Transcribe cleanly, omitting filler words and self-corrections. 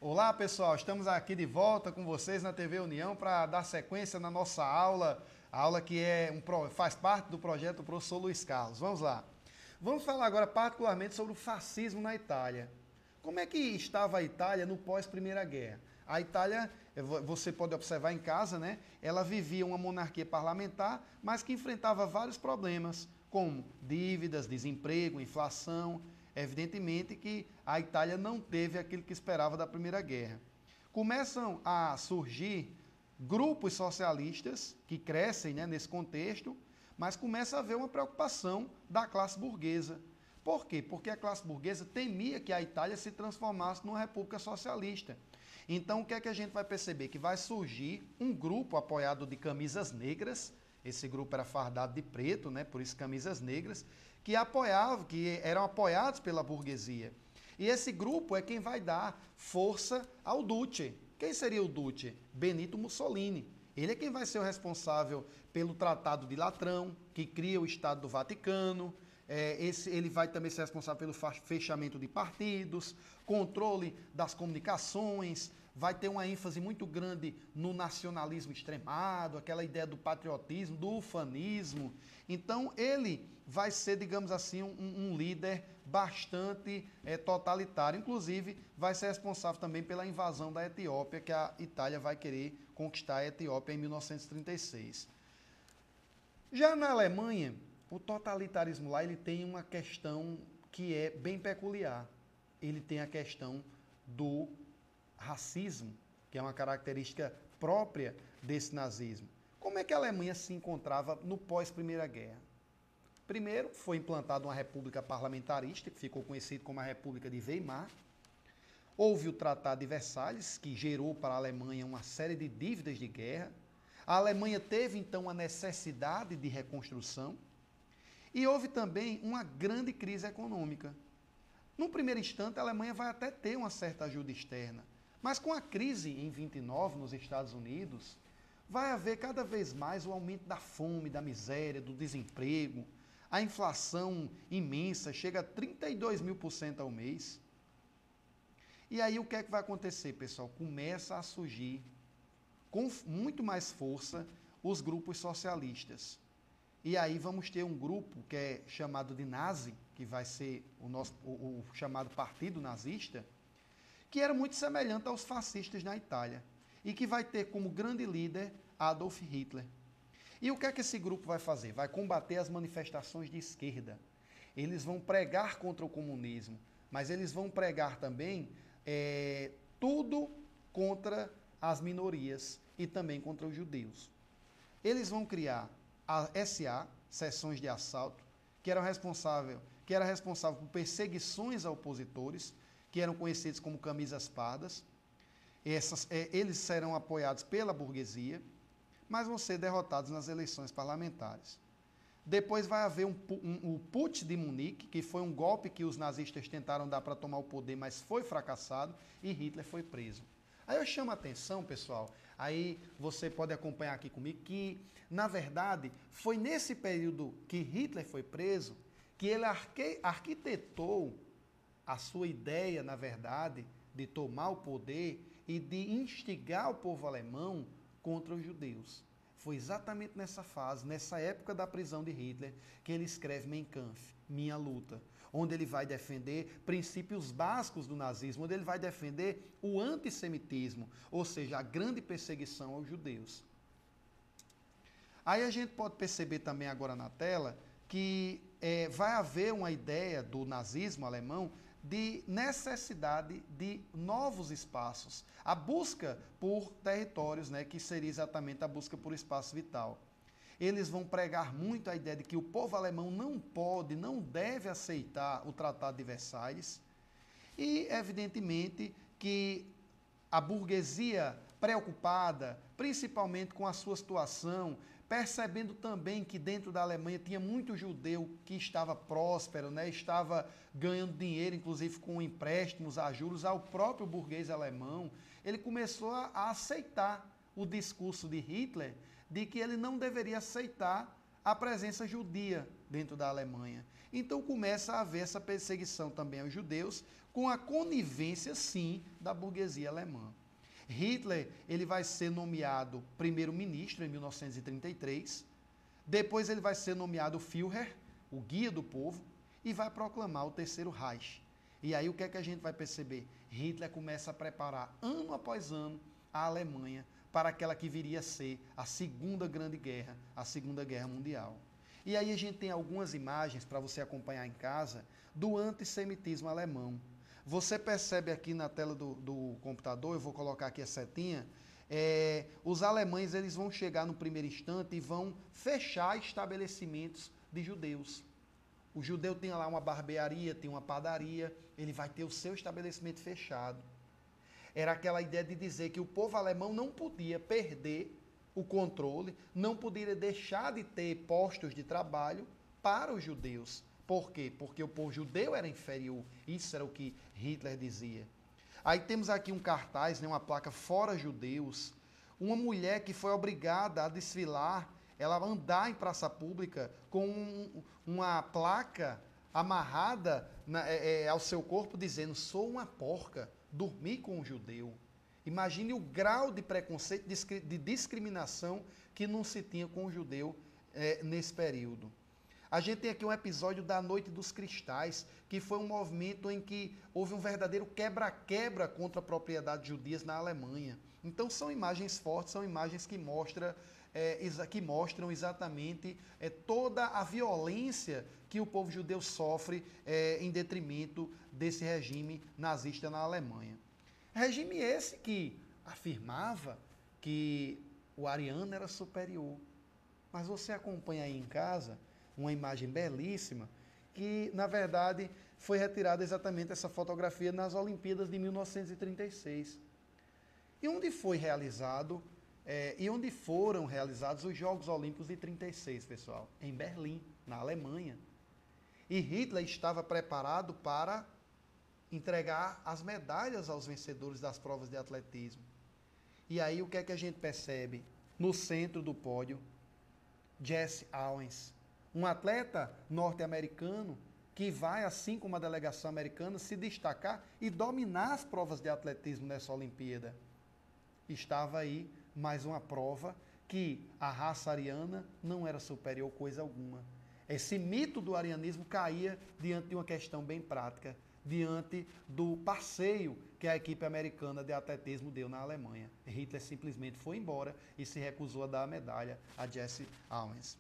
Olá pessoal, estamos aqui de volta com vocês na TV União para dar sequência na nossa aula, a aula que faz parte do projeto do professor Luiz Carlos. Vamos lá. Vamos falar agora particularmente sobre o fascismo na Itália. Como é que estava a Itália no pós-Primeira Guerra? A Itália, você pode observar em casa, né? Ela vivia uma monarquia parlamentar, mas que enfrentava vários problemas, como dívidas, desemprego, inflação. Evidentemente que a Itália não teve aquilo que esperava da Primeira Guerra. Começam a surgir grupos socialistas que crescem, né, nesse contexto, mas começa a haver uma preocupação da classe burguesa. Por quê? Porque a classe burguesa temia que a Itália se transformasse numa república socialista. Então, o que é que a gente vai perceber? Que vai surgir um grupo apoiado de camisas negras, esse grupo era fardado de preto, né, por isso camisas negras, que eram apoiados pela burguesia. E esse grupo é quem vai dar força ao Duce. Quem seria o Duce? Benito Mussolini. Ele é quem vai ser o responsável pelo Tratado de Latrão, que cria o Estado do Vaticano. Ele vai também ser responsável pelo fechamento de partidos, controle das comunicações, vai ter uma ênfase muito grande no nacionalismo extremado, aquela ideia do patriotismo, do ufanismo. Então, ele vai ser, digamos assim, um líder bastante totalitário. Inclusive, vai ser responsável também pela invasão da Etiópia, que a Itália vai querer conquistar a Etiópia em 1936. Já na Alemanha, o totalitarismo lá ele tem uma questão que é bem peculiar. Ele tem a questão do racismo, que é uma característica própria desse nazismo. Como é que a Alemanha se encontrava no pós-Primeira Guerra? Primeiro, foi implantada uma república parlamentarista, que ficou conhecida como a República de Weimar. Houve o Tratado de Versalhes, que gerou para a Alemanha uma série de dívidas de guerra. A Alemanha teve, então, a necessidade de reconstrução. E houve também uma grande crise econômica. No primeiro instante, a Alemanha vai até ter uma certa ajuda externa. Mas com a crise em 29 nos Estados Unidos, vai haver cada vez mais o aumento da fome, da miséria, do desemprego. A inflação imensa, chega a 32.000% ao mês. E aí o que é que vai acontecer, pessoal? Começa a surgir com muito mais força os grupos socialistas. E aí vamos ter um grupo que é chamado de Nazi, que vai ser o chamado Partido Nazista, que era muito semelhante aos fascistas na Itália, e que vai ter como grande líder Adolf Hitler. E o que é que esse grupo vai fazer? Vai combater as manifestações de esquerda. Eles vão pregar contra o comunismo, mas eles vão pregar também tudo contra as minorias e também contra os judeus. Eles vão criar a SA, Seções de Assalto, que era responsável por perseguições a opositores, que eram conhecidos como camisas pardas. Eles serão apoiados pela burguesia, mas vão ser derrotados nas eleições parlamentares. Depois vai haver o Putsch de Munique, que foi um golpe que os nazistas tentaram dar para tomar o poder, mas foi fracassado, e Hitler foi preso. Aí eu chamo a atenção, pessoal, aí você pode acompanhar aqui comigo, que, na verdade, foi nesse período que Hitler foi preso, que ele arquitetou a sua ideia, na verdade, de tomar o poder e de instigar o povo alemão contra os judeus. Foi exatamente nessa fase, nessa época da prisão de Hitler, que ele escreve Mein Kampf, Minha Luta, onde ele vai defender princípios básicos do nazismo, onde ele vai defender o antissemitismo, ou seja, a grande perseguição aos judeus. Aí a gente pode perceber também agora na tela que vai haver uma ideia do nazismo alemão de necessidade de novos espaços, a busca por territórios, né, que seria exatamente a busca por espaço vital. Eles vão pregar muito a ideia de que o povo alemão não pode, não deve aceitar o Tratado de Versalhes e, evidentemente, que a burguesia preocupada, principalmente com a sua situação, percebendo também que dentro da Alemanha tinha muito judeu que estava próspero, né? Estava ganhando dinheiro, inclusive com empréstimos a juros ao próprio burguês alemão, ele começou a aceitar o discurso de Hitler de que ele não deveria aceitar a presença judia dentro da Alemanha. Então começa a haver essa perseguição também aos judeus, com a conivência, sim, da burguesia alemã. Hitler, ele vai ser nomeado primeiro-ministro em 1933, depois ele vai ser nomeado Führer, o guia do povo, e vai proclamar o Terceiro Reich. E aí o que é que a gente vai perceber? Hitler começa a preparar, ano após ano, a Alemanha para aquela que viria a ser a Segunda Grande Guerra, a Segunda Guerra Mundial. E aí a gente tem algumas imagens para você acompanhar em casa do antissemitismo alemão. Você percebe aqui na tela do computador, eu vou colocar aqui a setinha, os alemães eles vão chegar no primeiro instante e vão fechar estabelecimentos de judeus. O judeu tem lá uma barbearia, tem uma padaria, ele vai ter o seu estabelecimento fechado. Era aquela ideia de dizer que o povo alemão não podia perder o controle, não poderia deixar de ter postos de trabalho para os judeus. Por quê? Porque o povo judeu era inferior. Isso era o que Hitler dizia. Aí temos aqui um cartaz, né, uma placa fora judeus, uma mulher que foi obrigada a desfilar, ela andar em praça pública com uma placa amarrada ao seu corpo dizendo: sou uma porca, dormi com um judeu. Imagine o grau de preconceito, de discriminação que não se tinha com o judeu nesse período. A gente tem aqui um episódio da Noite dos Cristais, que foi um movimento em que houve um verdadeiro quebra-quebra contra a propriedade judias na Alemanha. Então são imagens fortes, são imagens que mostram exatamente toda a violência que o povo judeu sofre em detrimento desse regime nazista na Alemanha. Regime esse que afirmava que o ariano era superior. Mas você acompanha aí em casa uma imagem belíssima que, na verdade, foi retirada exatamente essa fotografia nas Olimpíadas de 1936. E onde foi realizado, e onde foram realizados os Jogos Olímpicos de 36, pessoal? Em Berlim, na Alemanha. E Hitler estava preparado para entregar as medalhas aos vencedores das provas de atletismo. E aí o que é que a gente percebe? No centro do pódio, Jesse Owens, um atleta norte-americano que vai, assim como a delegação americana, se destacar e dominar as provas de atletismo nessa Olimpíada. Estava aí mais uma prova que a raça ariana não era superior coisa alguma. Esse mito do arianismo caía diante de uma questão bem prática, diante do passeio que a equipe americana de atletismo deu na Alemanha. Hitler simplesmente foi embora e se recusou a dar a medalha a Jesse Owens.